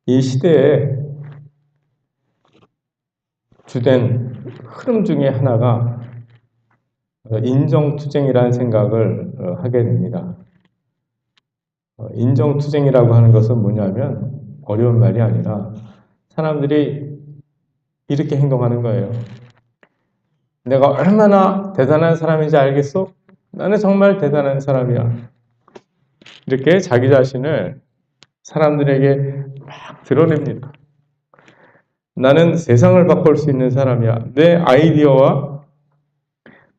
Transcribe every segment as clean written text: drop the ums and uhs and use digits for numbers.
이 시대에 주된 흐름 중에 하나가 인정투쟁이라는 생각을 하게 됩니다. 인정투쟁이라고 하는 것은 뭐냐면 어려운 말이 아니라 사람들이 이렇게 행동하는 거예요. 내가 얼마나 대단한 사람인지 알겠어? 나는 정말 대단한 사람이야. 이렇게 자기 자신을 사람들에게 막 드러냅니다. 나는 세상을 바꿀 수 있는 사람이야. 내 아이디어와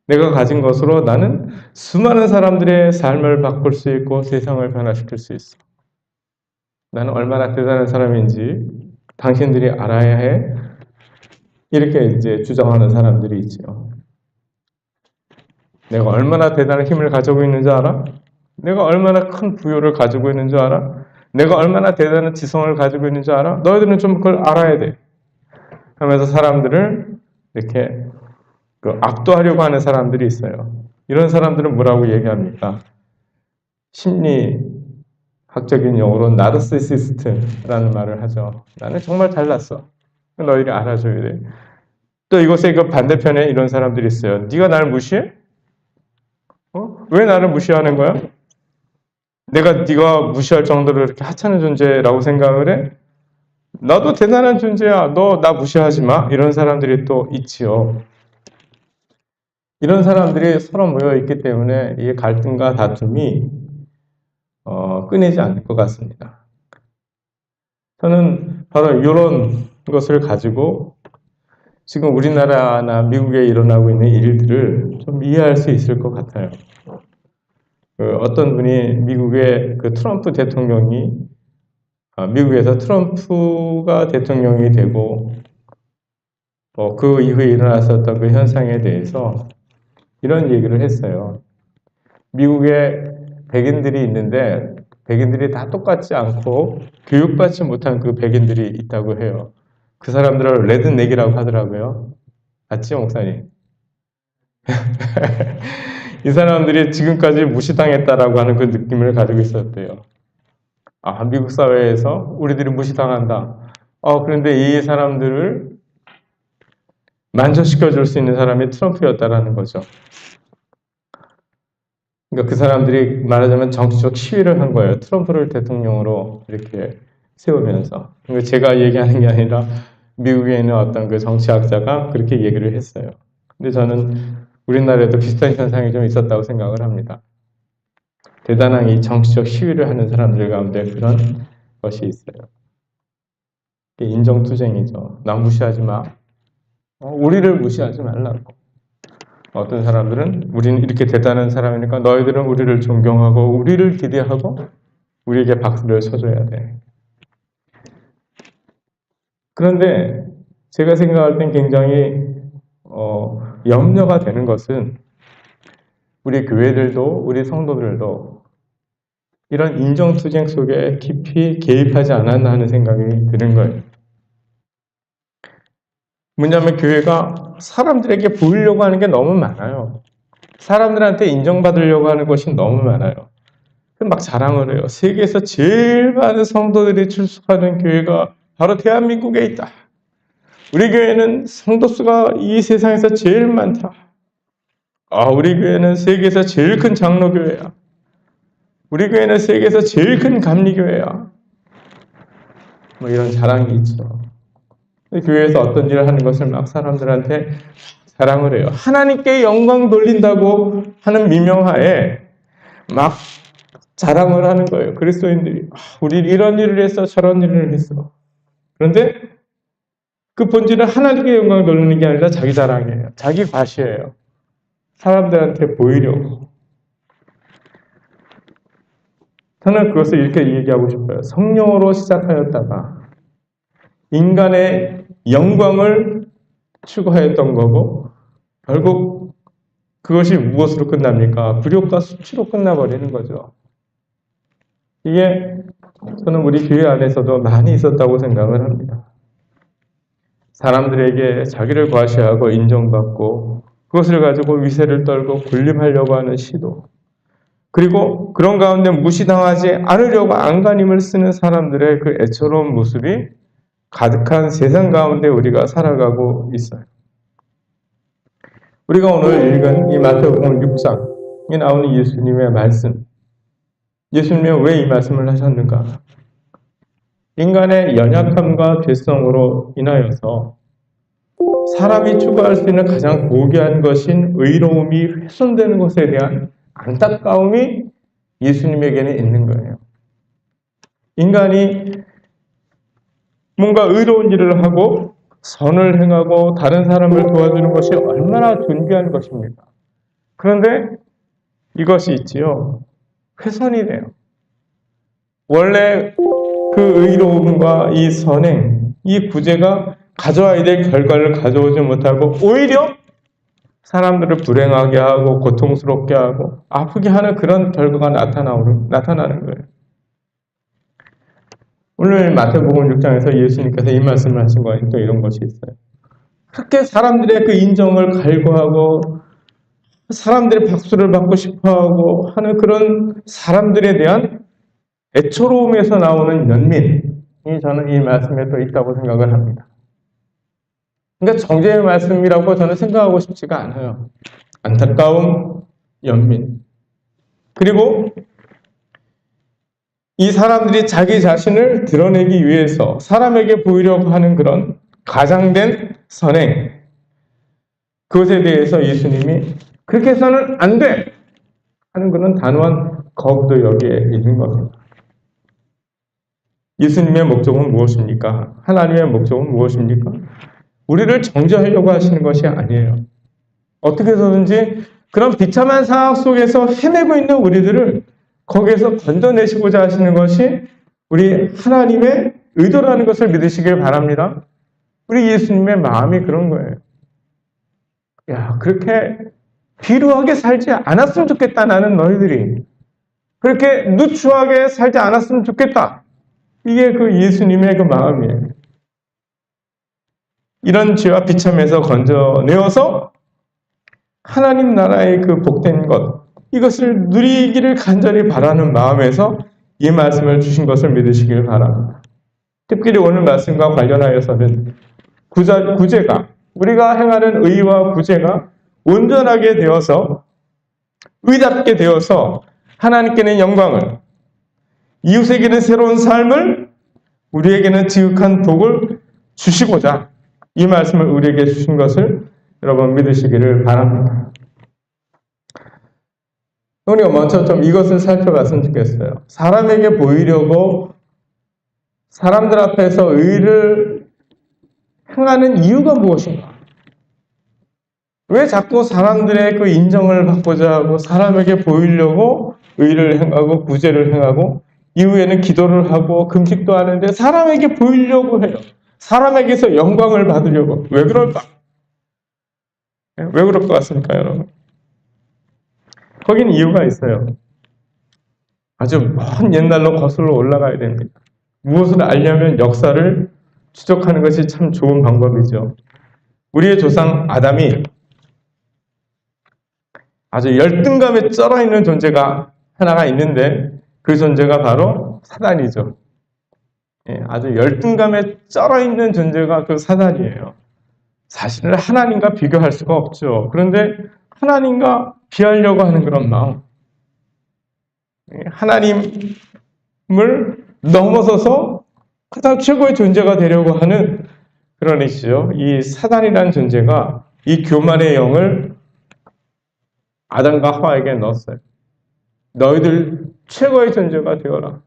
내가 가진 것으로 나는 수많은 사람들의 삶을 바꿀 수 있고 세상을 변화시킬 수 있어. 나는 얼마나 대단한 사람인지 당신들이 알아야 해. 이렇게 이제 주장하는 사람들이 있죠. 내가 얼마나 대단한 힘을 가지고 있는 줄 알아? 내가 얼마나 큰 부여를 가지고 있는 줄 알아? 내가 얼마나 대단한 지성을 가지고 있는 줄 알아? 너희들은 좀 그걸 알아야 돼. 하면서 사람들을 이렇게 압도하려고 하는 사람들이 있어요. 이런 사람들은 뭐라고 얘기합니까? 심리학적인 용어로 나르시시스트라는 말을 하죠. 나는 정말 잘났어. 너희들이 알아줘야 돼. 또 이곳에 그 반대편에 이런 사람들이 있어요. 네가 나를 무시해? 왜 나를 무시하는 거야? 내가 네가 무시할 정도로 이렇게 하찮은 존재라고 생각을 해? 나도 대단한 존재야. 너 나 무시하지 마. 이런 사람들이 또 있지요. 이런 사람들이 서로 모여 있기 때문에 이 갈등과 다툼이 끊이지 않을 것 같습니다. 저는 바로 이런 것을 가지고 지금 우리나라나 미국에 일어나고 있는 일들을 좀 이해할 수 있을 것 같아요. 어떤 분이 미국의 그 트럼프 대통령이 미국에서 트럼프가 대통령이 되고 그 이후에 일어났었던 그 현상에 대해서 이런 얘기를 했어요. 미국에 백인들이 있는데 백인들이 다 똑같지 않고 교육받지 못한 그 백인들이 있다고 해요. 그 사람들을 레드넥이라고 하더라고요. 맞지, 목사님? 이 사람들이 지금까지 무시당했다라고 하는 그 느낌을 가지고 있었대요. 미국 사회에서 우리들이 무시당한다. 그런데 이 사람들을 만족시켜 줄 수 있는 사람이 트럼프였다라는 거죠. 그러니까 그 사람들이 말하자면 정치적 시위를 한 거예요. 트럼프를 대통령으로 이렇게 세우면서. 그러니까 제가 얘기하는 게 아니라 미국에 있는 어떤 그 정치학자가 그렇게 얘기를 했어요. 근데 저는 우리나라에도 비슷한 현상이 좀 있었다고 생각을 합니다. 대단한 이 정치적 시위를 하는 사람들 가운데 그런 것이 있어요. 인정투쟁이죠. 나 무시하지 마. 우리를 무시하지 말라고. 어떤 사람들은 우리는 이렇게 대단한 사람이니까 너희들은 우리를 존경하고 우리를 기대하고 우리에게 박수를 쳐줘야 돼. 그런데 제가 생각할 땐 굉장히 염려가 되는 것은 우리 교회들도 우리 성도들도 이런 인정투쟁 속에 깊이 개입하지 않았나 하는 생각이 드는 거예요. 뭐냐면 교회가 사람들에게 보이려고 하는 게 너무 많아요. 사람들한테 인정받으려고 하는 것이 너무 많아요. 막 자랑을 해요. 세계에서 제일 많은 성도들이 출석하는 교회가 바로 대한민국에 있다. 우리 교회는 성도 수가 이 세상에서 제일 많다. 우리 교회는 세계에서 제일 큰 장로교회야. 우리 교회는 세계에서 제일 큰 감리교회야. 이런 자랑이 있죠. 교회에서 어떤 일을 하는 것을 막 사람들한테 자랑을 해요. 하나님께 영광 돌린다고 하는 미명하에 막 자랑을 하는 거예요. 그리스도인들이 우리 이런 일을 했어, 저런 일을 했어. 그런데 그 본질은 하나님께 영광 돌리는 게 아니라 자기 자랑이에요. 자기 과시예요. 사람들한테 보이려고. 저는 그것을 이렇게 얘기하고 싶어요. 성령으로 시작하였다가 인간의 영광을 추구하였던 거고 결국 그것이 무엇으로 끝납니까? 굴욕과 수치로 끝나버리는 거죠. 이게 저는 우리 교회 안에서도 많이 있었다고 생각을 합니다. 사람들에게 자기를 과시하고 인정받고 그것을 가지고 위세를 떨고 군림하려고 하는 시도. 그리고 그런 가운데 무시당하지 않으려고 안간힘을 쓰는 사람들의 그 애처로운 모습이 가득한 세상 가운데 우리가 살아가고 있어요. 우리가 오늘 읽은 이 마태복음 6장에 나오는 예수님의 말씀, 예수님은 왜 이 말씀을 하셨는가? 인간의 연약함과 죄성으로 인하여서 사람이 추구할 수 있는 가장 고귀한 것인 의로움이 훼손되는 것에 대한 안타까움이 예수님에게는 있는 거예요. 인간이 뭔가 의로운 일을 하고 선을 행하고 다른 사람을 도와주는 것이 얼마나 존귀한 것입니까? 그런데 이것이 있지요. 훼손이 돼요. 원래 그 의로움과 이 선행, 이 구제가 가져와야 될 결과를 가져오지 못하고 오히려 사람들을 불행하게 하고 고통스럽게 하고 아프게 하는 그런 결과가 나타나는 거예요. 오늘 마태복음 6장에서 예수님께서 이 말씀을 하신 거에 또 이런 것이 있어요. 그렇게 사람들의 그 인정을 갈구하고 사람들의 박수를 받고 싶어하고 하는 그런 사람들에 대한 애처로움에서 나오는 연민이 저는 이 말씀에 또 있다고 생각을 합니다. 그러니까 정죄의 말씀이라고 저는 생각하고 싶지가 않아요. 안타까움, 연민. 그리고 이 사람들이 자기 자신을 드러내기 위해서 사람에게 보이려고 하는 그런 과장된 선행, 그것에 대해서 예수님이 그렇게 해서는 안 돼! 하는 그런 단호한 거부도 여기에 있는 겁니다. 예수님의 목적은 무엇입니까? 하나님의 목적은 무엇입니까? 우리를 정죄하려고 하시는 것이 아니에요. 어떻게 해서든지 그런 비참한 상황 속에서 헤매고 있는 우리들을 거기에서 건져내시고자 하시는 것이 우리 하나님의 의도라는 것을 믿으시길 바랍니다. 우리 예수님의 마음이 그런 거예요. 야, 그렇게 비루하게 살지 않았으면 좋겠다, 나는 너희들이. 그렇게 누추하게 살지 않았으면 좋겠다. 이게 그 예수님의 그 마음이에요. 이런 죄와 비참에서 건져내어서 하나님 나라의 그 복된 것, 이것을 누리기를 간절히 바라는 마음에서 이 말씀을 주신 것을 믿으시길 바랍니다. 특별히 오늘 말씀과 관련하여서는 구제가, 우리가 행하는 의와 구제가 온전하게 되어서, 의답게 되어서 하나님께는 영광을, 이웃에게는 새로운 삶을, 우리에게는 지극한 복을 주시고자 이 말씀을 우리에게 주신 것을 여러분 믿으시기를 바랍니다. 우리가 먼저 좀 이것을 살펴봤으면 좋겠어요. 사람에게 보이려고 사람들 앞에서 의를 행하는 이유가 무엇인가? 왜 자꾸 사람들의 그 인정을 받고자 하고 사람에게 보이려고 의를 행하고 구제를 행하고 이후에는 기도를 하고 금식도 하는데 사람에게 보이려고 해요. 사람에게서 영광을 받으려고. 왜 그럴까? 왜 그럴 것 같습니까, 여러분? 거긴 이유가 있어요. 아주 먼 옛날로 거슬러 올라가야 됩니다. 무엇을 알려면 역사를 추적하는 것이 참 좋은 방법이죠. 우리의 조상 아담이 아주 열등감에 쩔어있는 존재가 하나가 있는데 그 존재가 바로 사단이죠. 아주 열등감에 쩔어있는 존재가 그 사단이에요. 사실은 하나님과 비교할 수가 없죠. 그런데 하나님과 비하려고 하는 그런 마음, 하나님을 넘어서서 가장 최고의 존재가 되려고 하는 그런 이시죠. 이 사단이라는 존재가 이 교만의 영을 아담과 하와에게 넣었어요. 너희들 최고의 존재가 되어라.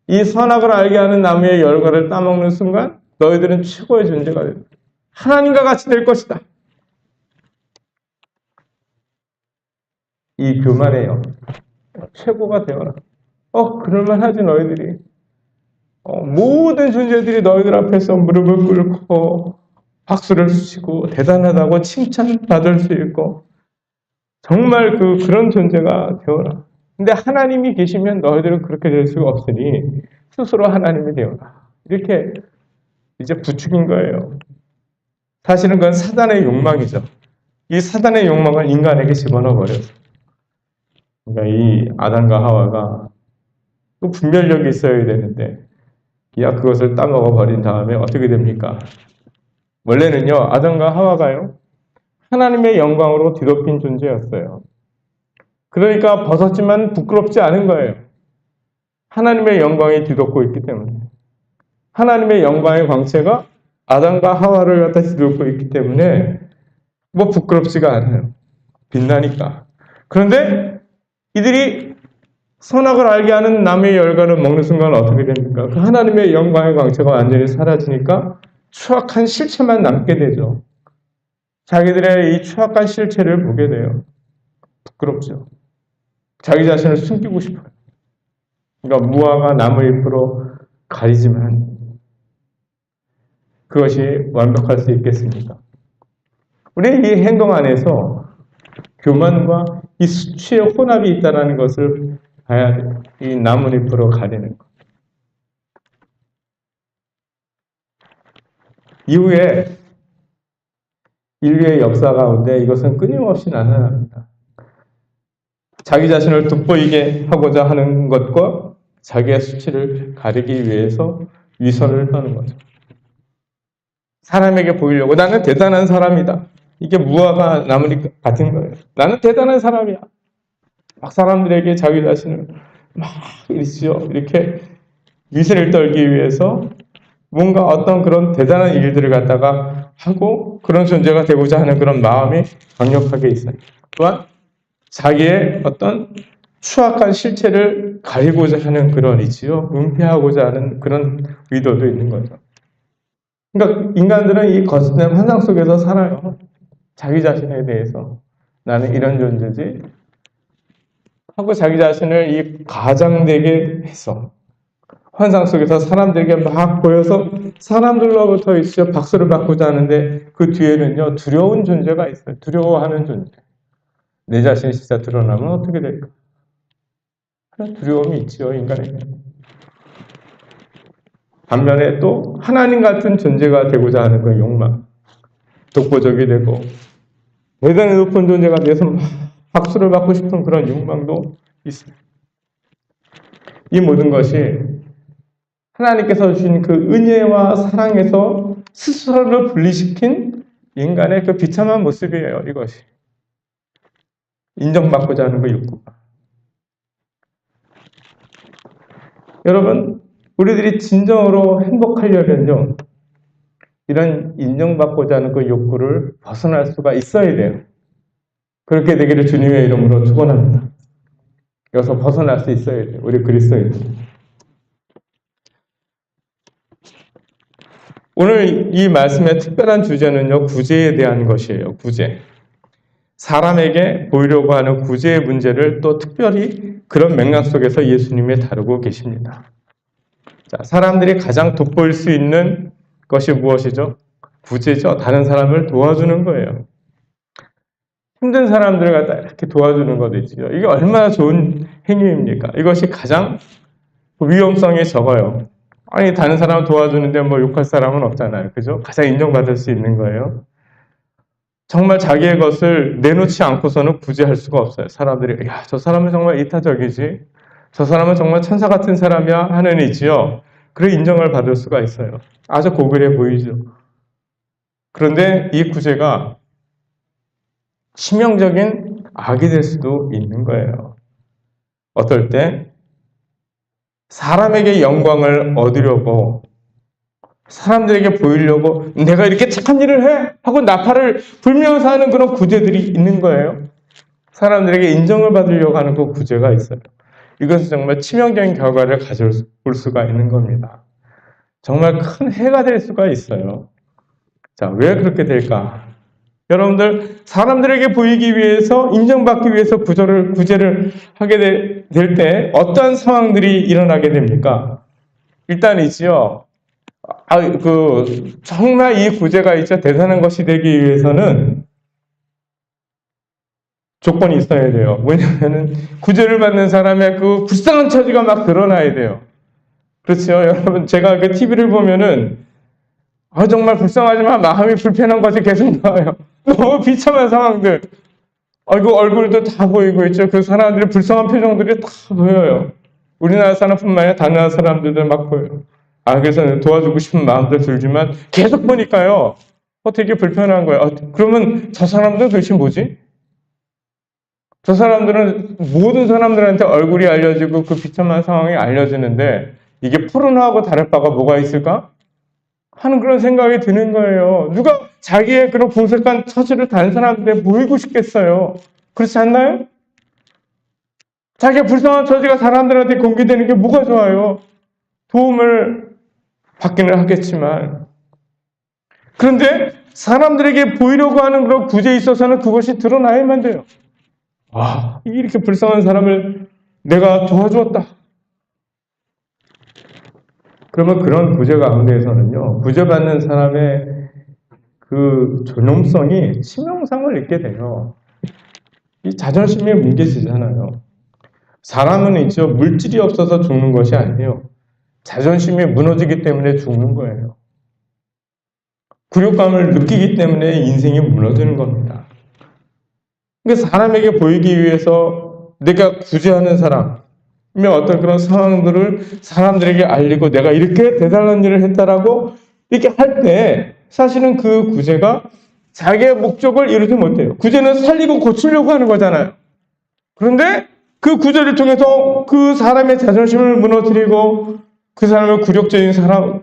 이 선악을 알게 하는 나무의 열과를 따먹는 순간 너희들은 최고의 존재가 된다. 하나님과 같이 될 것이다. 이 교만의 영, 최고가 되어라. 그럴만하지 너희들이. 모든 존재들이 너희들 앞에서 무릎을 꿇고 박수를 치고 대단하다고 칭찬받을 수 있고 정말 그런 존재가 되어라. 근데 하나님이 계시면 너희들은 그렇게 될 수가 없으니 스스로 하나님이 되어라. 이렇게 이제 부추긴 거예요. 사실은 그건 사단의 욕망이죠. 이 사단의 욕망을 인간에게 집어넣어 버렸어요. 그러니까 이 아담과 하와가 또 분별력이 있어야 되는데 그것을 따먹어 버린 다음에 어떻게 됩니까? 원래는요, 아담과 하와가요, 하나님의 영광으로 뒤덮인 존재였어요. 그러니까 벗었지만 부끄럽지 않은 거예요. 하나님의 영광이 뒤덮고 있기 때문에. 하나님의 영광의 광채가 아담과 하와를 갖다 뒤덮고 있기 때문에 뭐 부끄럽지가 않아요. 빛나니까. 그런데 이들이 선악을 알게 하는 나무의 열과를 먹는 순간 어떻게 됩니까? 그 하나님의 영광의 광채가 완전히 사라지니까 추악한 실체만 남게 되죠. 자기들의 이 추악한 실체를 보게 돼요. 부끄럽죠. 자기 자신을 숨기고 싶어요. 그러니까 무화과 나무 잎으로 가리지만 그것이 완벽할 수 있겠습니까? 우리 이 행동 안에서 교만과 이 수치의 혼합이 있다는 것을 봐야 돼요. 이 나뭇잎으로 가리는 것. 이후에 인류의 역사 가운데 이것은 끊임없이 나타납니다. 자기 자신을 돋보이게 하고자 하는 것과 자기의 수치를 가리기 위해서 위선을 하는 거죠. 사람에게 보이려고 나는 대단한 사람이다. 이게 무화과 나뭇잎 같은 거예요. 나는 대단한 사람이야. 막 사람들에게 자기 자신을 막 이렇게 위세를 떨기 위해서 뭔가 어떤 그런 대단한 일들을 갖다가 하고 그런 존재가 되고자 하는 그런 마음이 강력하게 있어요. 또한 자기의 어떤 추악한 실체를 가리고자 하는 그런 있지요. 은폐하고자 하는 그런 의도도 있는 거죠. 그러니까 인간들은 이 거짓된 환상 속에서 살아요. 자기 자신에 대해서 나는 이런 존재지 하고 자기 자신을 이 과장되게 해서 환상 속에서 사람들에게 막 보여서 사람들로부터 있어 박수를 받고자 하는데 그 뒤에는요 두려운 존재가 있어요. 두려워하는 존재. 내 자신이 진짜 드러나면 어떻게 될까? 그런 두려움이 있지요, 인간에게. 반면에 또 하나님 같은 존재가 되고자 하는 그 욕망, 독보적이 되고 대단히 높은 존재가 돼서 박수를 받고 싶은 그런 욕망도 있어요. 이 모든 것이 하나님께서 주신 그 은혜와 사랑에서 스스로를 분리시킨 인간의 그 비참한 모습이에요, 이것이. 인정받고자 하는 그 욕구가. 여러분, 우리들이 진정으로 행복하려면요, 이런 인정받고자 하는 그 욕구를 벗어날 수가 있어야 돼요. 그렇게 되기를 주님의 이름으로 축원합니다. 여기서 벗어날 수 있어야 돼요, 우리 그리스도인. 오늘 이 말씀의 특별한 주제는요, 구제에 대한 것이에요, 구제. 사람에게 보이려고 하는 구제의 문제를 또 특별히 그런 맥락 속에서 예수님이 다루고 계십니다. 자, 사람들이 가장 돋보일 수 있는 것이 무엇이죠? 구제죠. 다른 사람을 도와주는 거예요. 힘든 사람들을 갖다 이렇게 도와주는 것도 있죠. 이게 얼마나 좋은 행위입니까? 이것이 가장 위험성이 적어요. 아니, 다른 사람을 도와주는데 뭐 욕할 사람은 없잖아요. 그죠? 가장 인정받을 수 있는 거예요. 정말 자기의 것을 내놓지 않고서는 구제할 수가 없어요. 사람들이, 야, 저 사람은 정말 이타적이지. 저 사람은 정말 천사 같은 사람이야 하는 이지요. 그래 인정을 받을 수가 있어요. 아주 고글해 보이죠. 그런데 이 구제가 치명적인 악이 될 수도 있는 거예요. 어떨 때 사람에게 영광을 얻으려고 사람들에게 보이려고 내가 이렇게 착한 일을 해! 하고 나팔을 불면서 하는 그런 구제들이 있는 거예요. 사람들에게 인정을 받으려고 하는 그 구제가 있어요. 이것은 정말 치명적인 결과를 가져올 수가 있는 겁니다. 정말 큰 해가 될 수가 있어요. 자, 왜 그렇게 될까? 여러분들, 사람들에게 보이기 위해서, 인정받기 위해서 구제를 하게 될 때 어떤 상황들이 일어나게 됩니까? 일단이지요. 정말 이 구제가 있죠. 대단한 것이 되기 위해서는 조건이 있어야 돼요. 뭐냐면은, 구제를 받는 사람의 그 불쌍한 처지가 막 드러나야 돼요. 그렇죠. 여러분, 제가 그 TV를 보면은, 정말 불쌍하지만 마음이 불편한 것이 계속 나와요. 너무 비참한 상황들. 아이고, 얼굴도 다 보이고 있죠. 그 사람들의 불쌍한 표정들이 다 보여요. 우리나라 사람뿐만 아니라 다른 나라 사람들도 막 보여요. 그래서 도와주고 싶은 마음도 들지만 계속 보니까요. 되게 불편한 거예요. 그러면 저 사람들은 도대체 뭐지? 저 사람들은 모든 사람들한테 얼굴이 알려지고 그 비참한 상황이 알려지는데 이게 포르노하고 다를 바가 뭐가 있을까? 하는 그런 생각이 드는 거예요. 누가 자기의 그런 궁색한 처지를 다른 사람들에 보이고 싶겠어요. 그렇지 않나요? 자기의 불쌍한 처지가 사람들한테 공개되는 게 뭐가 좋아요? 도움을 받기는 하겠지만. 그런데 사람들에게 보이려고 하는 그런 구제에 있어서는 그것이 드러나야만 돼요. 이렇게 불쌍한 사람을 내가 도와주었다. 그러면 그런 구제 가운데에서는요, 구제받는 사람의 그 존엄성이 치명상을 입게 돼요. 이 자존심이 뭉개지잖아요. 사람은 있죠, 물질이 없어서 죽는 것이 아니에요. 자존심이 무너지기 때문에 죽는 거예요. 굴욕감을 느끼기 때문에 인생이 무너지는 겁니다. 그러니까 사람에게 보이기 위해서 내가 구제하는 사람의 어떤 그런 상황들을 사람들에게 알리고 내가 이렇게 대단한 일을 했다라고 이렇게 할 때 사실은 그 구제가 자기의 목적을 이루지 못해요. 구제는 살리고 고치려고 하는 거잖아요. 그런데 그 구제를 통해서 그 사람의 자존심을 무너뜨리고 그 사람의 굴욕적인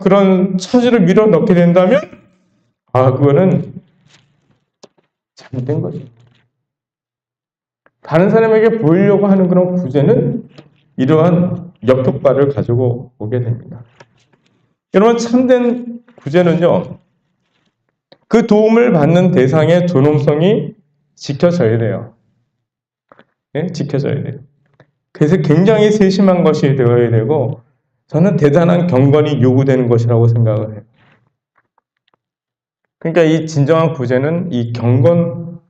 그런 처지를 밀어넣게 된다면 그거는 잘못된 거죠. 다른 사람에게 보이려고 하는 그런 구제는 이러한 역효과를 가지고 오게 됩니다. 여러분, 참된 구제는요, 그 도움을 받는 대상의 존엄성이 지켜져야 돼요. 네? 지켜져야 돼요. 그래서 굉장히 세심한 것이 되어야 되고, 저는 대단한 경건이 요구되는 것이라고 생각을 해요. 그러니까 이 진정한 구제는 이 경건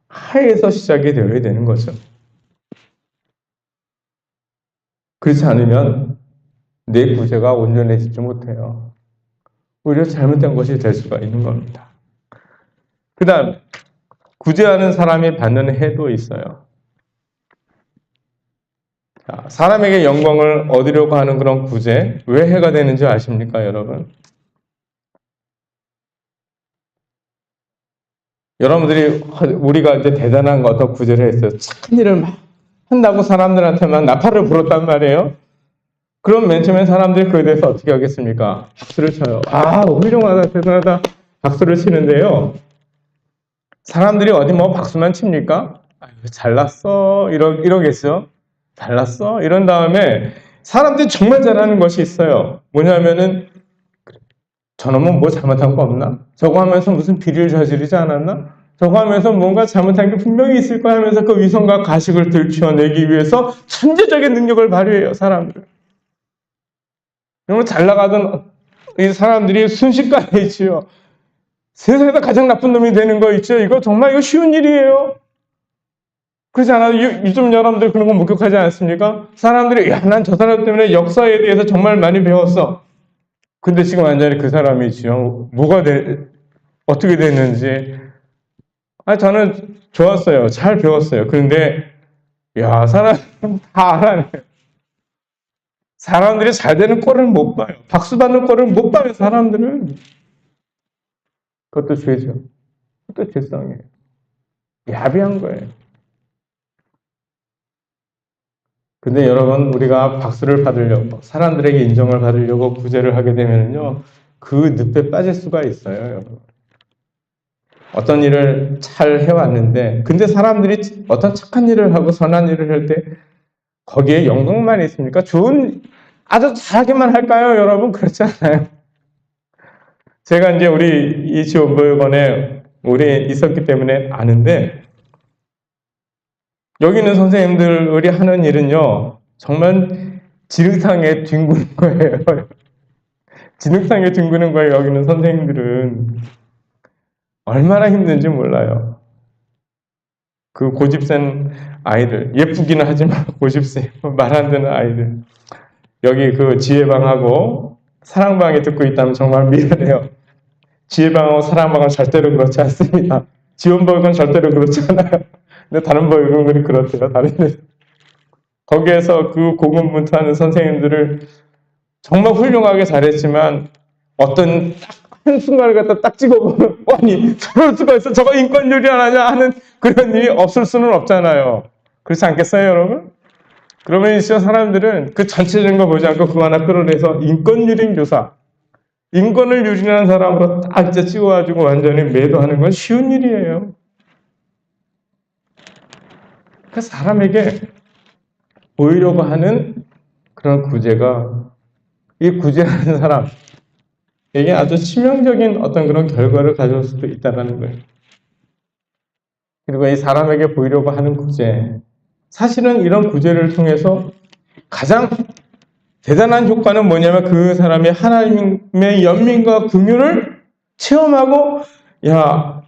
하에서 시작이 되어야 되는 거죠. 그렇지 않으면 내 구제가 온전해지지 못해요. 오히려 잘못된 것이 될 수가 있는 겁니다. 그 다음, 구제하는 사람이 받는 해도 있어요. 사람에게 영광을 얻으려고 하는 그런 구제, 왜 해가 되는지 아십니까, 여러분? 여러분들이 우리가 이제 대단한 어떤 구제를 했어요. 착한 일을 막 한다고 사람들한테만 나팔을 불었단 말이에요. 그럼 맨 처음에 사람들이 그에 대해서 어떻게 하겠습니까? 박수를 쳐요. 훌륭하다, 대단하다, 박수를 치는데요. 사람들이 어디 뭐 박수만 칩니까? 잘났어, 이러겠죠. 잘났어? 이런 다음에 사람들이 정말 잘하는 것이 있어요. 뭐냐면은 저놈은 뭐 잘못한 거 없나? 저거 하면서 무슨 비리를 저지르지 않았나? 저거 하면서 뭔가 잘못한 게 분명히 있을 거야 하면서 그 위선과 가식을 들추어내기 위해서 천재적인 능력을 발휘해요, 사람들. 그러면 잘 나가던 이 사람들이 순식간에 있지요. 세상에서 가장 나쁜 놈이 되는 거 있죠? 이거 정말 이거 쉬운 일이에요. 그렇지 않아요? 요즘 여러분들 그런 거 목격하지 않습니까? 사람들이 난 저 사람 때문에 역사에 대해서 정말 많이 배웠어. 근데 지금 완전히 그 사람이 지금 어떻게 됐는지 저는 좋았어요. 잘 배웠어요. 그런데 사람 다 알아내요. 사람들이 잘 되는 꼴을 못 봐요. 박수 받는 꼴을 못 봐요, 사람들은. 그것도 죄죠. 그것도 죄성이에요. 야비한 거예요. 근데 여러분, 우리가 박수를 받으려고, 사람들에게 인정을 받으려고 구제를 하게 되면요, 그 늪에 빠질 수가 있어요, 여러분. 어떤 일을 잘 해왔는데, 근데 사람들이 어떤 착한 일을 하고 선한 일을 할 때, 거기에 영광만 있습니까? 아주 잘하기만 할까요, 여러분? 그렇지 않아요. 제가 이제 우리 이 지원보육원에 오래 있었기 때문에 아는데, 여기 있는 선생님들이 하는 일은요, 정말 진흙탕에 뒹구는 거예요. 진흙탕에 뒹구는 거예요, 여기 있는 선생님들은. 얼마나 힘든지 몰라요. 그 고집센 아이들, 예쁘기는 하지만 고집세, 말 안 듣는 아이들. 여기 그 지혜방하고 사랑방에 듣고 있다면 정말 미안해요. 지혜방하고 사랑방은 절대로 그렇지 않습니다. 지원방은 절대로 그렇지 않아요. 근데 다른 법인들이 그렇대요. 다른 거기에서 그 고군분투하는 선생님들을 정말 훌륭하게 잘했지만 어떤 딱 한순간을 갖다 딱 찍어보면 아니 저럴 수가 있어 저거 인권유리 하냐 하는 그런 일이 없을 수는 없잖아요. 그렇지 않겠어요 여러분? 그러면 진짜 사람들은 그 전체적인 거 보지 않고 그거 하나 끌어내서 인권유린 교사 인권을 유린하는 사람으로 딱 이제 찍어가지고 완전히 매도하는 건 쉬운 일이에요. 그 사람에게 보이려고 하는 그런 구제가 이 구제하는 사람에게 아주 치명적인 어떤 그런 결과를 가져올 수도 있다는 거예요. 그리고 이 사람에게 보이려고 하는 구제, 사실은 이런 구제를 통해서 가장 대단한 효과는 뭐냐면 그 사람이 하나님의 연민과 긍휼을 체험하고 야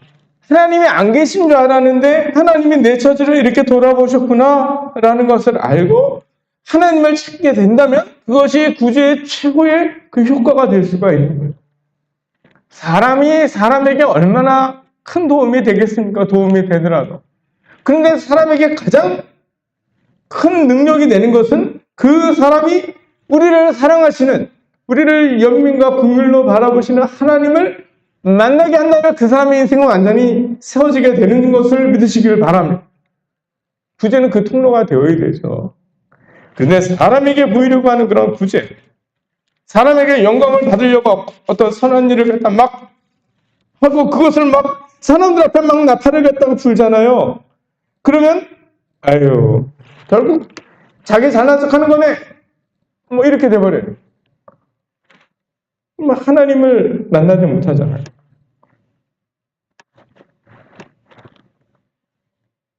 하나님이 안 계신 줄 알았는데 하나님이 내 처지를 이렇게 돌아보셨구나 라는 것을 알고 하나님을 찾게 된다면 그것이 구제의 최고의 그 효과가 될 수가 있는 거예요. 사람이 사람에게 얼마나 큰 도움이 되겠습니까? 도움이 되더라도. 그런데 사람에게 가장 큰 능력이 되는 것은 그 사람이 우리를 사랑하시는, 우리를 연민과 긍휼로 바라보시는 하나님을 만나게 한다면 그 사람의 인생은 완전히 세워지게 되는 것을 믿으시기를 바랍니다. 구제는 그 통로가 되어야 되죠. 그런데 사람에게 보이려고 하는 그런 구제, 사람에게 영광을 받으려고 어떤 선한 일을 갖다 막 하고 그것을 막 사람들 앞에 막 나팔을 갖다가 불잖아요. 그러면 아유 결국 자기 잘난 척하는 거네. 뭐 이렇게 돼버려요. 뭐 하나님을 만나지 못하잖아요.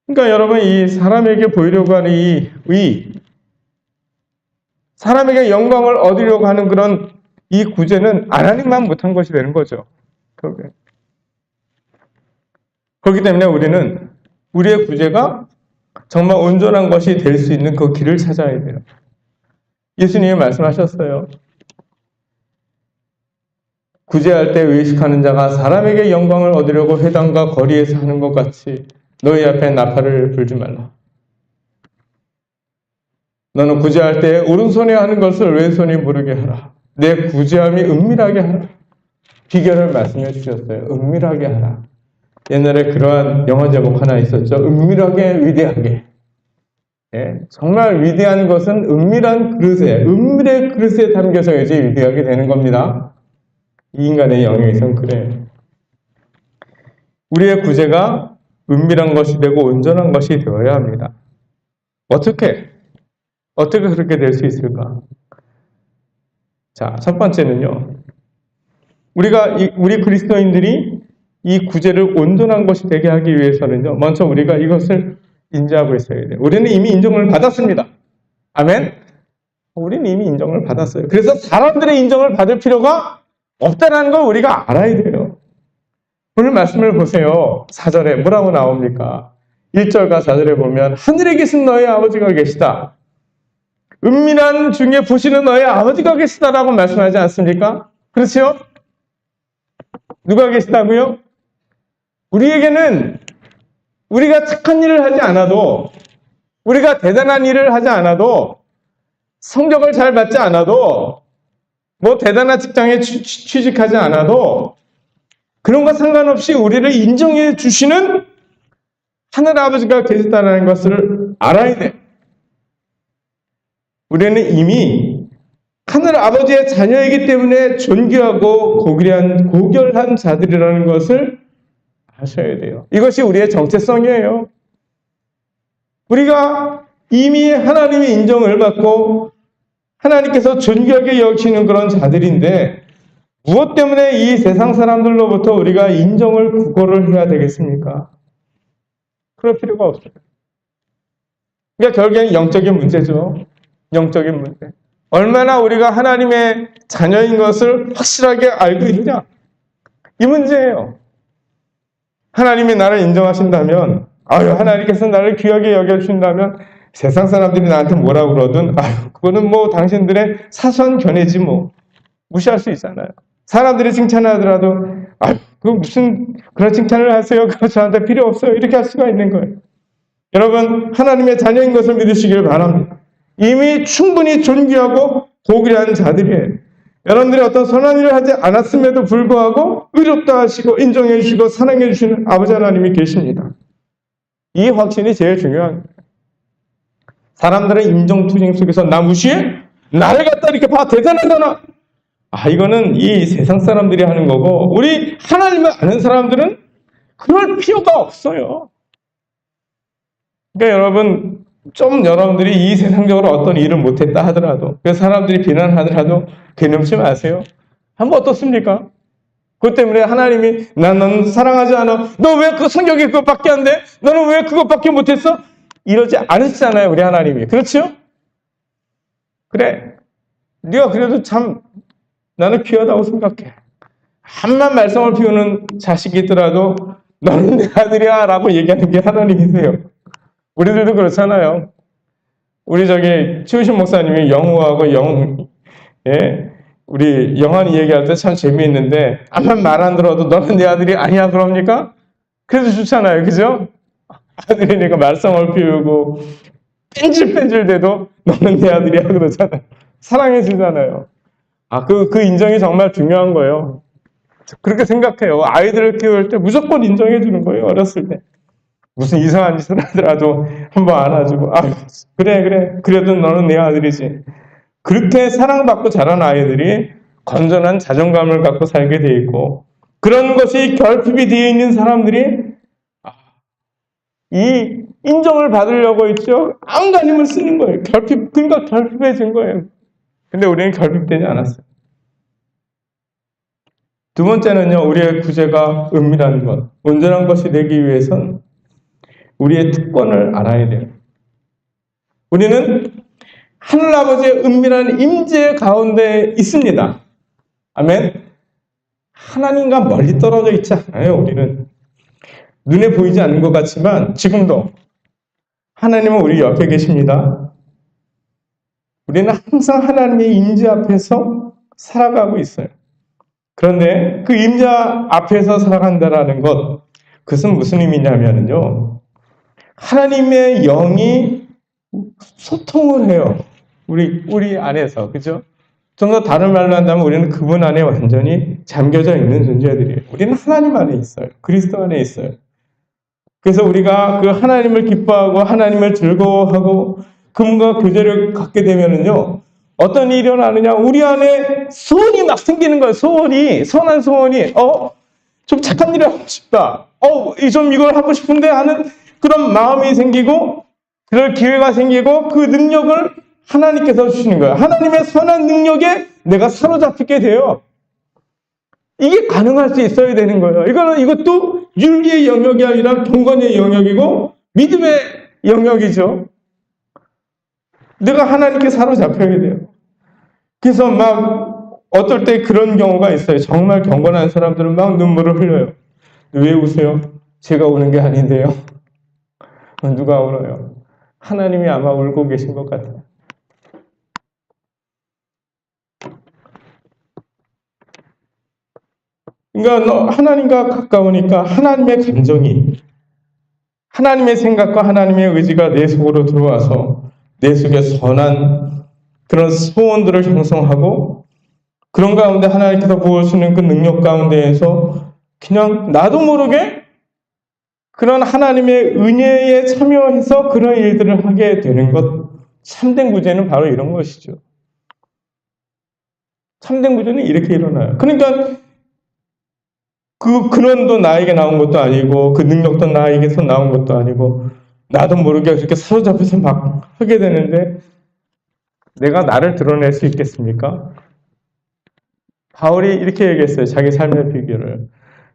그러니까 여러분 이 사람에게 보이려고 하는 이 사람에게 영광을 얻으려고 하는 그런 이 구제는 하나님만 못한 것이 되는 거죠. 그렇기 때문에 우리는 우리의 구제가 정말 온전한 것이 될 수 있는 그 길을 찾아야 돼요. 예수님이 말씀하셨어요. 구제할 때 의식하는 자가 사람에게 영광을 얻으려고 회당과 거리에서 하는 것 같이 너희 앞에 나팔을 불지 말라. 너는 구제할 때 오른손에 하는 것을 왼손이 모르게 하라. 내 구제함이 은밀하게 하라. 비결을 말씀해 주셨어요. 은밀하게 하라. 옛날에 그러한 영어 제목 하나 있었죠. 은밀하게 위대하게. 예, 정말 위대한 것은 은밀한 그릇에, 은밀의 그릇에 담겨서야지 위대하게 되는 겁니다. 이 인간의 영역에서는 그래요. 우리의 구제가 은밀한 것이 되고 온전한 것이 되어야 합니다. 어떻게 그렇게 될 수 있을까? 자, 첫 번째는요. 우리 그리스도인들이 이 구제를 온전한 것이 되게 하기 위해서는요. 먼저 우리가 이것을 인지하고 있어야 돼요. 우리는 이미 인정을 받았습니다. 아멘? 우리는 이미 인정을 받았어요. 그래서 사람들의 인정을 받을 필요가 없다는 걸 우리가 알아야 돼요. 오늘 말씀을 보세요. 4절에 뭐라고 나옵니까? 1절과 4절에 보면 하늘에 계신 너의 아버지가 계시다. 은밀한 중에 보시는 너의 아버지가 계시다라고 말씀하지 않습니까? 그렇지요? 누가 계시다고요? 우리에게는 우리가 착한 일을 하지 않아도 우리가 대단한 일을 하지 않아도 성적을 잘 받지 않아도 뭐 대단한 직장에 취직하지 않아도 그런 것 상관없이 우리를 인정해 주시는 하늘 아버지가 계시다는 것을 알아야 돼. 우리는 이미 하늘 아버지의 자녀이기 때문에 존귀하고 고결한 자들이라는 것을 아셔야 돼요. 이것이 우리의 정체성이에요. 우리가 이미 하나님의 인정을 받고 하나님께서 존귀하게 여기시는 그런 자들인데 무엇 때문에 이 세상 사람들로부터 우리가 인정을 구걸을 해야 되겠습니까? 그럴 필요가 없어요. 그러니까 결국엔 영적인 문제죠. 영적인 문제. 얼마나 우리가 하나님의 자녀인 것을 확실하게 알고 있느냐? 이 문제예요. 하나님이 나를 인정하신다면, 하나님께서 나를 귀하게 여겨주신다면 세상 사람들이 나한테 뭐라고 그러든 그거는 뭐 당신들의 사소한 견해지 뭐 무시할 수 있잖아요. 사람들이 칭찬하더라도 그 무슨 그런 칭찬을 하세요? 그거 저한테 필요 없어요. 이렇게 할 수가 있는 거예요. 여러분, 하나님의 자녀인 것을 믿으시길 바랍니다. 이미 충분히 존귀하고 고귀한 자들이에요. 여러분들이 어떤 선한 일을 하지 않았음에도 불구하고 의롭다 하시고 인정해 주시고 사랑해 주시는 아버지 하나님이 계십니다. 이 확신이 제일 중요합니다. 사람들은 인정투쟁 속에서 나 무시해? 나를 갖다 이렇게 봐, 대단하잖아. 이거는 이 세상 사람들이 하는 거고, 우리 하나님을 아는 사람들은 그럴 필요가 없어요. 그러니까 여러분, 좀 여러분들이 이 세상적으로 어떤 일을 못했다 하더라도, 그 사람들이 비난하더라도 개념치 마세요. 한번 어떻습니까? 그것 때문에 하나님이 넌 사랑하지 않아. 너 왜 그 성경에 그것밖에 안 돼? 너는 왜 그것밖에 못했어? 이러지 않으시잖아요, 우리 하나님이. 그렇죠? 그래. 네가 그래도 참 나는 귀하다고 생각해. 한만 말썽을 피우는 자식이 있더라도 너는 내 아들이야 라고 얘기하는 게 하나님이세요. 우리들도 그렇잖아요. 우리 최우신 목사님이 영우하고 우리 영환이 얘기할 때 참 재미있는데 아무 말 안 들어도 너는 내 아들이 아니야 그럽니까? 그래도 좋잖아요. 그죠? 아들이니까 말썽을 피우고 뺀질뺀질대도 너는 내 아들이야 그러잖아요. 사랑해 주잖아요. 그 인정이 정말 중요한 거예요. 그렇게 생각해요. 아이들을 키울 때 무조건 인정해 주는 거예요. 어렸을 때. 무슨 이상한 짓을 하더라도 한번 안아주고 그래 그래도 너는 내 아들이지. 그렇게 사랑받고 자란 아이들이 건전한 자존감을 갖고 살게 돼 있고, 그런 것이 결핍이 되어 있는 사람들이 이 인정을 받으려고 있죠. 안간힘을 쓰는 거예요. 그러니까 결핍해진 거예요. 근데 우리는 결핍되지 않았어요. 두 번째는요, 우리의 구제가 은밀한 것, 온전한 것이 되기 위해선 우리의 특권을 알아야 돼요. 우리는 하늘아버지의 은밀한 임재 가운데 있습니다. 아멘. 하나님과 멀리 떨어져 있지 않아요. 우리는 눈에 보이지 않는 것 같지만 지금도 하나님은 우리 옆에 계십니다. 우리는 항상 하나님의 임재 앞에서 살아가고 있어요. 그런데 그 임재 앞에서 살아간다라는 것, 그것은 무슨 의미냐면요, 하나님의 영이 소통을 해요. 우리 안에서, 그죠? 좀 더 다른 말로 한다면 우리는 그분 안에 완전히 잠겨져 있는 존재들이에요. 우리는 하나님 안에 있어요. 그리스도 안에 있어요. 그래서 우리가 그 하나님을 기뻐하고 하나님을 즐거워하고 그분과 교제를 갖게 되면은요, 어떤 일이 일어나느냐, 우리 안에 소원이 막 생기는 거예요. 선한 소원이, 좀 착한 일을 하고 싶다. 좀 이걸 하고 싶은데 하는 그런 마음이 생기고, 그럴 기회가 생기고, 그 능력을 하나님께서 주시는 거예요. 하나님의 선한 능력에 내가 사로잡히게 돼요. 이게 가능할 수 있어야 되는 거예요. 이것도 윤리의 영역이 아니라 경건의 영역이고 믿음의 영역이죠. 내가 하나님께 사로잡혀야 돼요. 그래서 막 어떨 때 그런 경우가 있어요. 정말 경건한 사람들은 막 눈물을 흘려요. 왜 우세요? 제가 우는 게 아닌데요. 누가 울어요? 하나님이 아마 울고 계신 것 같아요. 그러니까 하나님과 가까우니까 하나님의 감정이, 하나님의 생각과 하나님의 의지가 내 속으로 들어와서 내 속에 선한 그런 소원들을 형성하고, 그런 가운데 하나님께서 부어주시는 그 능력 가운데에서 그냥 나도 모르게 그런 하나님의 은혜에 참여해서 그런 일들을 하게 되는 것, 참된 구제는 바로 이런 것이죠. 참된 구제는 이렇게 일어나요. 그러니까 그 근원도 나에게 나온 것도 아니고 그 능력도 나에게서 나온 것도 아니고 나도 모르게 그렇게 사로잡혀서 막 하게 되는데, 내가 나를 드러낼 수 있겠습니까? 바울이 이렇게 얘기했어요. 자기 삶의 비결을.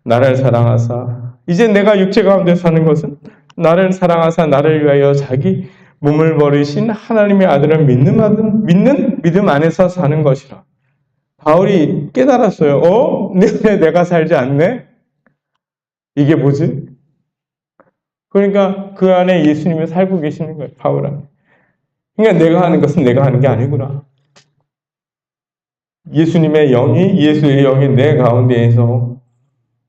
나를 사랑하사, 이제 내가 육체 가운데 사는 것은 나를 사랑하사 나를 위하여 자기 몸을 버리신 하나님의 아들을 믿는 믿음 안에서 사는 것이라. 바울이 깨달았어요. 내가 살지 않네? 이게 뭐지? 그러니까 그 안에 예수님이 살고 계시는 거예요. 바울 안에. 그러니까 내가 하는 것은 내가 하는 게 아니구나. 예수의 영이 내 가운데에서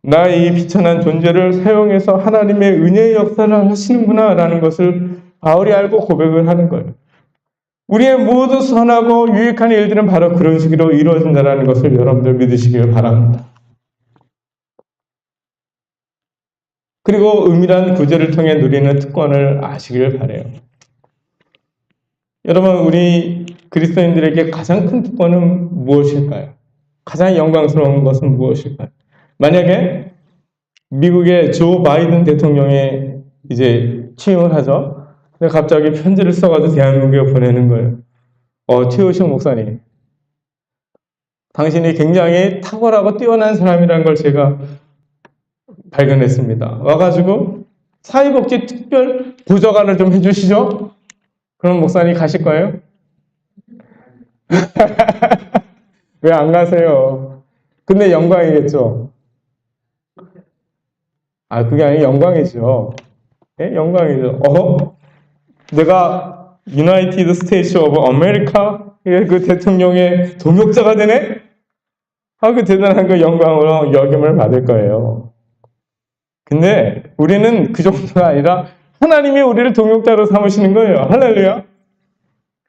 나의 이 비천한 존재를 사용해서 하나님의 은혜의 역사를 하시는구나 라는 것을 바울이 알고 고백을 하는 거예요. 우리의 모두 선하고 유익한 일들은 바로 그런 식으로 이루어진다는 것을 여러분들 믿으시길 바랍니다. 그리고 은밀한 구제를 통해 누리는 특권을 아시길 바라요. 여러분, 우리 그리스도인들에게 가장 큰 특권은 무엇일까요? 가장 영광스러운 것은 무엇일까요? 만약에 미국의 조 바이든 대통령이 이제 취임을 하죠. 근데 갑자기 편지를 써가지고 대한민국에 보내는 거예요. 최우식 목사님, 당신이 굉장히 탁월하고 뛰어난 사람이라는 걸 제가 발견했습니다. 와가지고 사회복지 특별 보좌관을 좀 해주시죠. 그럼 목사님 가실 거예요? 왜 안 가세요? 근데 영광이겠죠. 그게 아니라 영광이죠. 예? 영광이죠. 내가 유나이티드 스테이츠 오브 아메리카의 그 대통령의 동역자가 되네? 그 대단한 그 영광으로 여김을 받을 거예요. 근데 우리는 그 정도가 아니라 하나님이 우리를 동역자로 삼으시는 거예요. 할렐루야.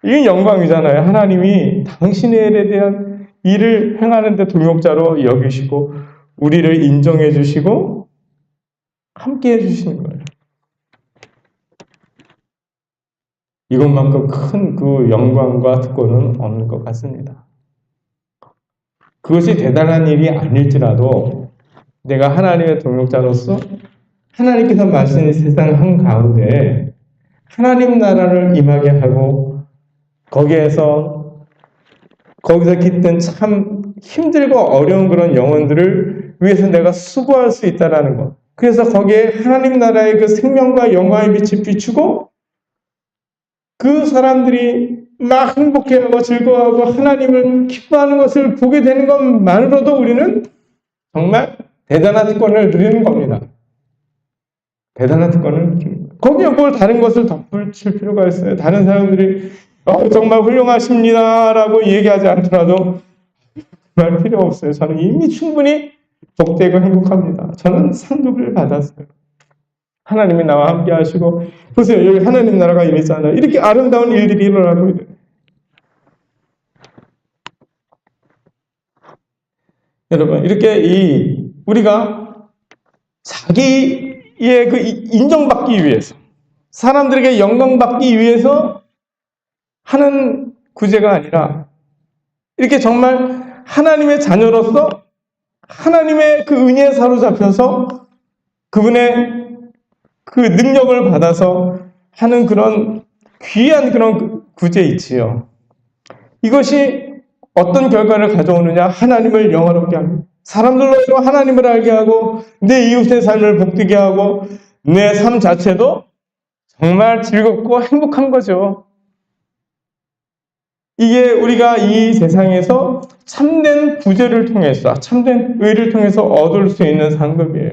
이게 영광이잖아요. 하나님이 당신의 일에 대한 일을 행하는 데 동역자로 여기시고 우리를 인정해 주시고 함께 해주시는 거예요. 이것만큼 큰 그 영광과 특권은 없는 것 같습니다. 그것이 대단한 일이 아닐지라도 내가 하나님의 동역자로서 하나님께서 마신 세상 한가운데 하나님 나라를 임하게 하고 거기서 깃든 참 힘들고 어려운 그런 영혼들을 위해서 내가 수고할 수 있다는 것. 그래서 거기에 하나님 나라의 그 생명과 영광의 빛이 비추고 그 사람들이 막 행복해하고 즐거워하고 하나님을 기뻐하는 것을 보게 되는 것만으로도 우리는 정말 대단한 특권을 누리는 겁니다. 대단한 특권을 누리는 거예요. 거기에 뭘 다른 것을 덧붙일 필요가 있어요. 다른 사람들이 정말 훌륭하십니다 라고 얘기하지 않더라도 말 필요 없어요. 저는 이미 충분히 복되고 행복합니다. 저는 상급을 받았어요. 하나님이 나와 함께 하시고 보세요. 여기 하나님 나라가 임했잖아요. 이렇게 아름다운 일들이 일어나고 있어요. 여러분 이렇게 우리가 자기의 그 인정받기 위해서 사람들에게 영광받기 위해서 하는 구제가 아니라 이렇게 정말 하나님의 자녀로서 하나님의 그 은혜에 사로잡혀서 그분의 그 능력을 받아서 하는 그런 귀한 그런 구제 있지요. 이것이 어떤 결과를 가져오느냐? 하나님을 영화롭게 합니다. 사람들로 하나님을 알게 하고 내 이웃의 삶을 복되게 하고 내 삶 자체도 정말 즐겁고 행복한 거죠. 이게 우리가 이 세상에서 참된 구제를 통해서 참된 의를 통해서 얻을 수 있는 상급이에요.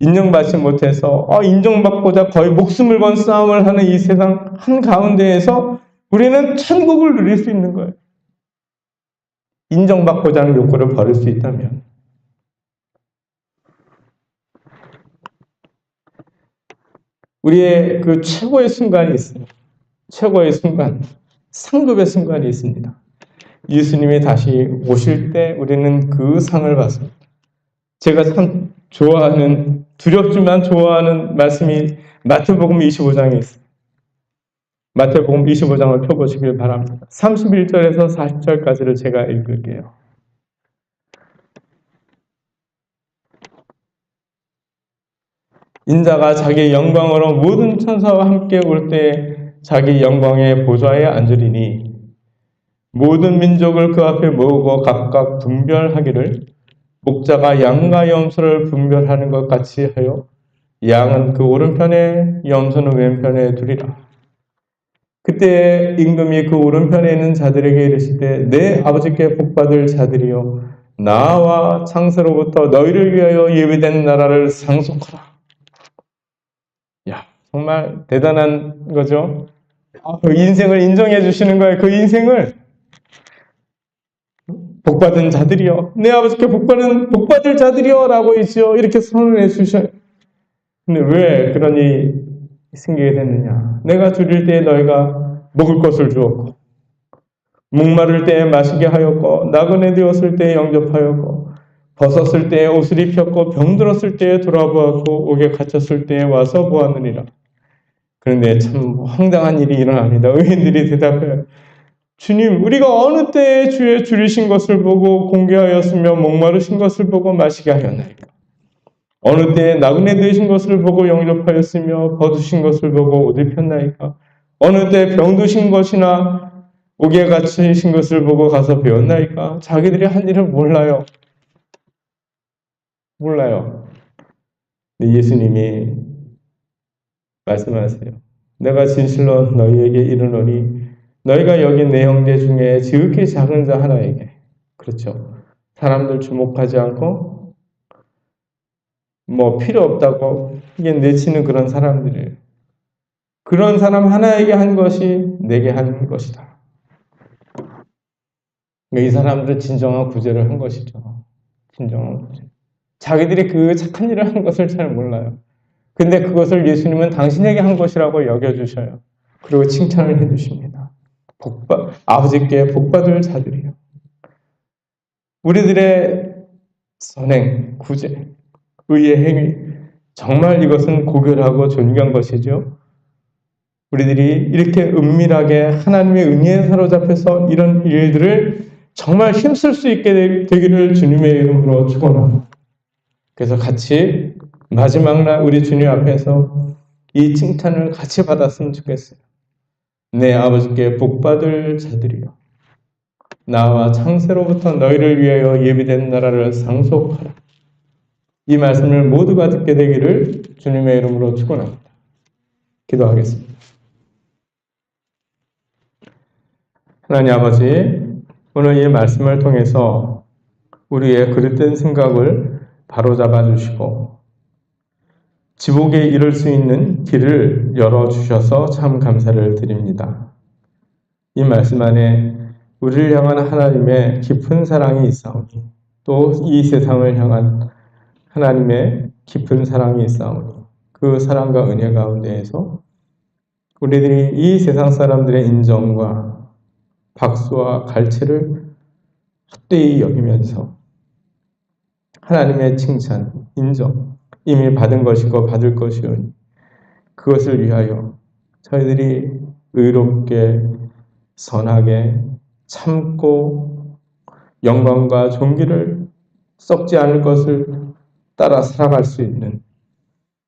인정받지 못해서 인정받고자 거의 목숨을 건 싸움을 하는 이 세상 한가운데에서 우리는 천국을 누릴 수 있는 거예요. 인정받고자 하는 욕구를 버릴 수 있다면. 우리의 그 최고의 순간이 있어요. 최고의 순간, 상급의 순간이 있습니다. 예수님이 다시 오실 때 우리는 그 상을 받습니다. 제가 참 좋아하는, 두렵지만 좋아하는 말씀이 마태복음 25장에 있습니다. 마태복음 25장을 펴보시길 바랍니다. 31절에서 40절까지를 제가 읽을게요. 인자가 자기 영광으로 모든 천사와 함께 올 때 자기 영광의 보좌에 앉으리니 모든 민족을 그 앞에 모으고 각각 분별하기를 목자가 양과 염소를 분별하는 것 같이 하여 양은 그 오른편에 염소는 왼편에 두리라. 그때 임금이 그 오른편에 있는 자들에게 이르시되 내 아버지께 복받을 자들이여 나와 창세로부터 너희를 위하여 예비된 나라를 상속하라. 야, 정말 대단한 거죠. 그 인생을 인정해 주시는 거예요. 그 인생을 복받은 자들이여, 내 아버지께 복받을 자들이여 라고 이렇게 선언해 주셔요. 근데 왜 그런 일이 생기게 됐느냐? 내가 줄일 때에 너희가 먹을 것을 주었고, 목마를 때에 마시게 하였고, 나그네 되었을 때에 영접하였고, 벗었을 때에 옷을 입혔고, 병들었을 때에 돌아보았고, 옥에 갇혔을 때에 와서 보았느니라. 그런데 참 황당한 일이 일어납니다. 의인들이 대답해요. 주님, 우리가 어느 때에 주의 줄이신 것을 보고 공개하였으며 목마르신 것을 보고 마시게 하였나이까? 어느 때에 나그네 되신 것을 보고 영접하였으며 벗으신 것을 보고 옷 입혔나이까? 어느 때에 병드신 것이나 옥에 갇히신 것을 보고 가서 배웠나이까? 자기들이 한 일을 몰라요. 근데 예수님이 말씀하세요. 내가 진실로 너희에게 이르노니 너희가 여기 내 형제 중에 지극히 작은 자 하나에게, 그렇죠, 사람들 주목하지 않고 필요 없다고 이게 내치는 그런 사람들이에요. 그런 사람 하나에게 한 것이 내게 한 것이다. 이 사람들은 진정한 구제를 한 것이죠. 진정한 구제. 자기들이 그 착한 일을 한 것을 잘 몰라요. 근데 그것을 예수님은 당신에게 한 것이라고 여겨주셔요. 그리고 칭찬을 해주십니다. 아버지께 복받을 자들이요. 우리들의 선행, 구제, 의의 행위, 정말 이것은 고결하고 존귀한 것이죠. 우리들이 이렇게 은밀하게 하나님의 은혜에 사로잡혀서 이런 일들을 정말 힘쓸 수 있게 되기를 주님의 이름으로 축원합니다. 그래서 같이 마지막 날 우리 주님 앞에서 이 칭찬을 같이 받았으면 좋겠어요. 내 아버지께 복받을 자들이여, 나와 창세로부터 너희를 위하여 예비된 나라를 상속하라. 이 말씀을 모두가 듣게 되기를 주님의 이름으로 축원합니다. 기도하겠습니다. 하나님 아버지, 오늘 이 말씀을 통해서 우리의 그릇된 생각을 바로잡아 주시고 지복에 이를 수 있는 길을 열어주셔서 참 감사를 드립니다. 이 말씀 안에 우리를 향한 하나님의 깊은 사랑이 있사오니, 또 이 세상을 향한 하나님의 깊은 사랑이 있사오니, 그 사랑과 은혜 가운데에서 우리들이 이 세상 사람들의 인정과 박수와 갈채를 헛되이 여기면서 하나님의 칭찬, 인정, 이미 받은 것이고 받을 것이오니 그것을 위하여 저희들이 의롭게 선하게 참고 영광과 존귀를 썩지 않을 것을 따라 살아갈 수 있는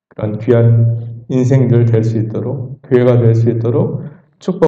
그런 귀한 인생들 될 수 있도록, 교회가 될 수 있도록 축복